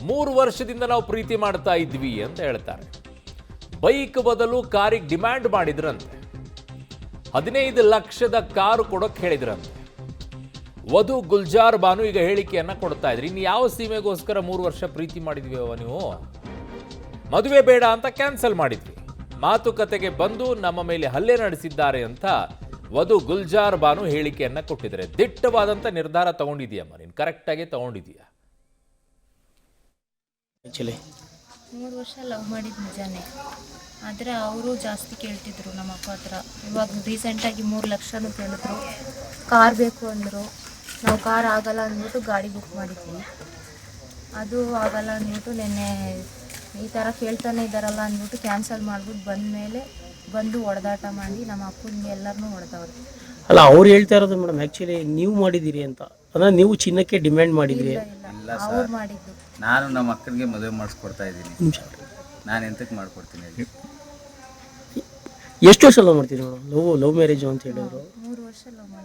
3 ವರ್ಷದಿಂದ ನಾವು ಪ್ರೀತಿ ಮಾಡ್ತಾ ಇದ್ವಿ ಅಂತ ಹೇಳ್ತಾರೆ. ಬೈಕ್ ಬದಲು ಕಾರಿಗೆ ಡಿಮ್ಯಾಂಡ್ ಮಾಡಿದ್ರಂತೆ. 15 ಲಕ್ಷದ ಕಾರು ಕೊಡೋಕೆ ಹೇಳಿದ್ರಂತೆ. ವಧು ಗುಲ್ಜಾರ್ ಬಾನು ಈಗ ಹೇಳಿಕೆಯನ್ನ ಕೊಡ್ತಾ ಇದ್ರಿ. ಇನ್ನು ಯಾವ ಸೀಮೆಗೋಸ್ಕರ 3 ವರ್ಷ ಪ್ರೀತಿ ಮಾಡಿದ್ವಿ ನೀವು? ಮದುವೆ ಬೇಡ ಅಂತ ಕ್ಯಾನ್ಸಲ್ ಮಾಡಿದ್ವಿ. ಮಾತುಕತೆಗೆ ಬಂದು ನಮ್ಮ ಮೇಲೆ ಹಲ್ಲೆ ನಡೆಸಿದ್ದಾರೆ ಅಂತ ವಧು ಗುಲ್ಜಾರ್ ಬಾನು ಹೇಳಿಕೆಯನ್ನ ಕೊಟ್ಟಿದ್ದಾರೆ. ದಿಟ್ಟವಾದಂತ ನಿರ್ಧಾರ ತಗೊಂಡಿದ್ಯಮ್ಮ, ನೀನು ಕರೆಕ್ಟ್ ಆಗಿ ತಗೊಂಡಿದ್ಯಾ? 3 ವರ್ಷ ಲವ್ ಮಾಡಿದ್ದು ನಿಜಾನೇ, ಆದರೆ ಅವರು ಜಾಸ್ತಿ ಕೇಳ್ತಿದ್ರು ನಮ್ಮ ಅಪ್ಪ ಹತ್ರ. ಇವಾಗ ರೀಸೆಂಟಾಗಿ 3 ಲಕ್ಷನೂ ಕೇಳಿದ್ರು. ಕಾರ್ ಬೇಕು ಅಂದರು. ನಾವು ಕಾರ್ ಆಗಲ್ಲ ಅಂದ್ಬಿಟ್ಟು ಗಾಡಿ ಬುಕ್ ಮಾಡಿದ್ವಿ. ಅದು ಆಗಲ್ಲ ಅಂದ್ಬಿಟ್ಟು ನಿನ್ನೆ ಈ ಥರ ಕೇಳ್ತಾನೆ ಇದ್ದಾರಲ್ಲ ಅಂದ್ಬಿಟ್ಟು ಕ್ಯಾನ್ಸಲ್ ಮಾಡಿಬಿಟ್ಟು ಬಂದು ಹೊಡೆದಾಟ ಮಾಡಿ ನಮ್ಮ ಅಪ್ಪನಿಗೆ ಎಲ್ಲರನ್ನೂ ಹೊಡೆದವ್ರು. ಅಲ್ಲ, ಅವ್ರು ಹೇಳ್ತಾ ಇರೋದು ಮೇಡಮ್ ಆ್ಯಕ್ಚುಲಿ ನೀವು ಮಾಡಿದ್ದೀರಿ ಅಂತ, ಅಂದರೆ ನೀವು ಚಿನ್ನಕ್ಕೆ ಡಿಮ್ಯಾಂಡ್ ಮಾಡಿದ್ದೀರಿ. ಇಲ್ಲ, ಅವ್ರು ಮಾಡಿದ್ದು. ನಾನು ನಮ್ಮ ಅಕ್ಕನಿಗೆ ಮದುವೆ ಮಾಡಿಸ್ಕೊಡ್ತಾ ಇದ್ದೀನಿ. ನಾನು ಎಂತಕ್ಕೆ ಮಾಡ್ಕೊಡ್ತೀನಿ ಹೇಳಿ? ಎಷ್ಟು ವರ್ಷ ಲವ್ ಮಾಡ್ತೀರಿ ಮೇಡಮ್? ಲವ್ ಮ್ಯಾರೇಜು ಅಂತ ಹೇಳಿದ್ರು. 3 ವರ್ಷ ಲವ್ ಮಾಡಿ